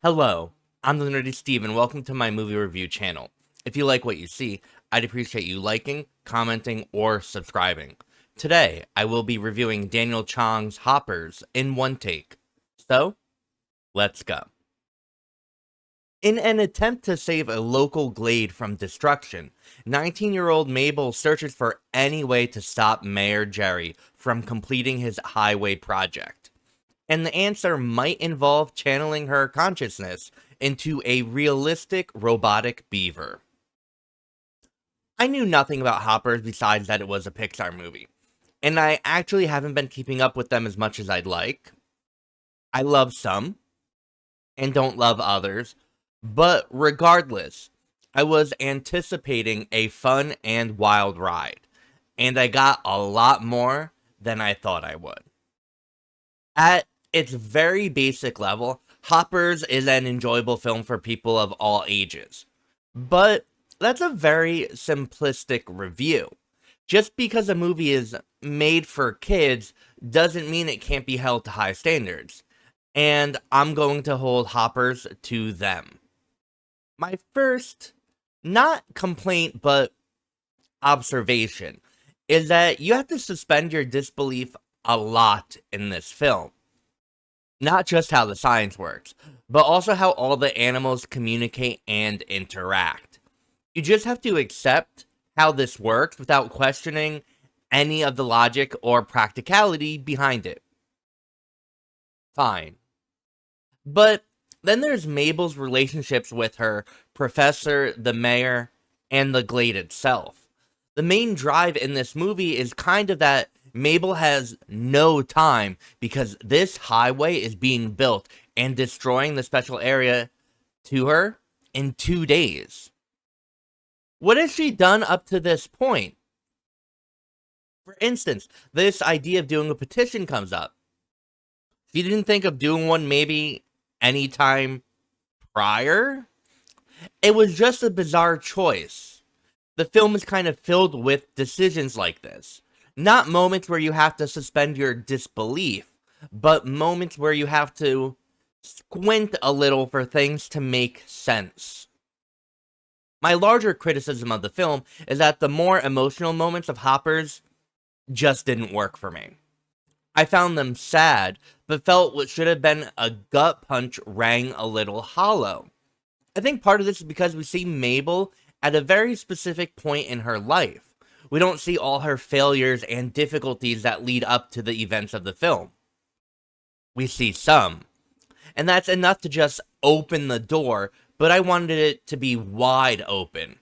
Hello, I'm TheNerdySteve and welcome to my movie review channel. If you like what you see, I'd appreciate you liking, commenting, or subscribing. Today, I will be reviewing Daniel Chong's Hoppers in one take. So, let's go. In an attempt to save a local glade from destruction, 19-year-old Mabel searches for any way to stop Mayor Jerry from completing his highway project. And the answer might involve channeling her consciousness into a realistic robotic beaver. I knew nothing about Hoppers besides that it was a Pixar movie, and I actually haven't been keeping up with them as much as I'd like. I love some, and don't love others, but regardless, I was anticipating a fun and wild ride, and I got a lot more than I thought I would. At its very basic level, Hoppers is an enjoyable film for people of all ages. But that's a very simplistic review. Just because a movie is made for kids doesn't mean it can't be held to high standards. And I'm going to hold Hoppers to them. My first, not complaint, but observation, is that you have to suspend your disbelief a lot in this film. Not just how the science works, but also how all the animals communicate and interact. You just have to accept how this works without questioning any of the logic or practicality behind it. Fine. But then there's Mabel's relationships with her professor, the mayor, and the glade itself. The main drive in this movie is kind of that Mabel has no time because this highway is being built and destroying the special area to her in 2 days. What has she done up to this point? For instance, this idea of doing a petition comes up. She didn't think of doing one maybe any time prior? It was just a bizarre choice. The film is kind of filled with decisions like this. Not moments where you have to suspend your disbelief, but moments where you have to squint a little for things to make sense. My larger criticism of the film is that the more emotional moments of Hoppers just didn't work for me. I found them sad, but felt what should have been a gut punch rang a little hollow. I think part of this is because we see Mabel at a very specific point in her life. We don't see all her failures and difficulties that lead up to the events of the film. We see some. And that's enough to just open the door, but I wanted it to be wide open.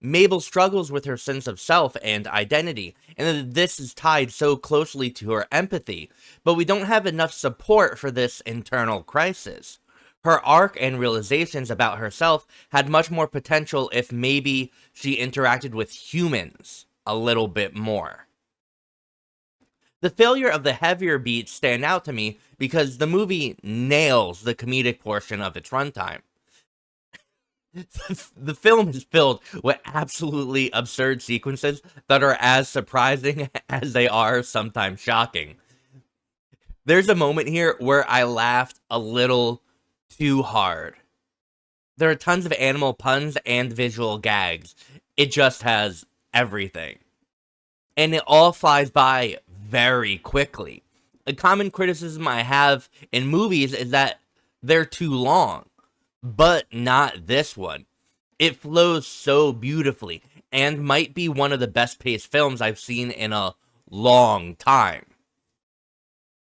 Mabel struggles with her sense of self and identity, and this is tied so closely to her empathy, but we don't have enough support for this internal crisis. Her arc and realizations about herself had much more potential if maybe she interacted with humans a little bit more. The failure of the heavier beats stand out to me because the movie nails the comedic portion of its runtime. The film is filled with absolutely absurd sequences that are as surprising as they are sometimes shocking. There's a moment here where I laughed a little too hard. There are tons of animal puns and visual gags. It just has everything. And it all flies by very quickly. A common criticism I have in movies is that they're too long. But not this one. It flows so beautifully and might be one of the best paced films I've seen in a long time.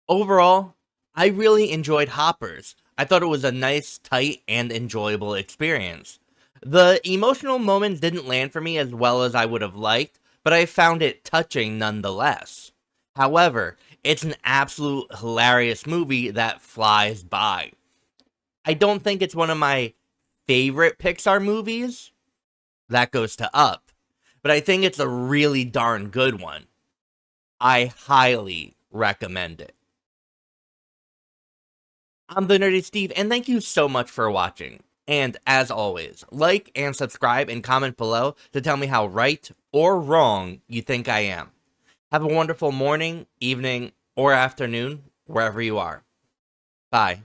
Overall, I really enjoyed Hoppers. I thought it was a nice, tight, and enjoyable experience. The emotional moments didn't land for me as well as I would have liked, but I found it touching nonetheless. However, it's an absolute hilarious movie that flies by. I don't think it's one of my favorite Pixar movies. That goes to Up. But I think it's a really darn good one. I highly recommend it. I'm TheNerdySteve, and thank you so much for watching. And as always, like and subscribe and comment below to tell me how right or wrong you think I am. Have a wonderful morning, evening, or afternoon, wherever you are. Bye.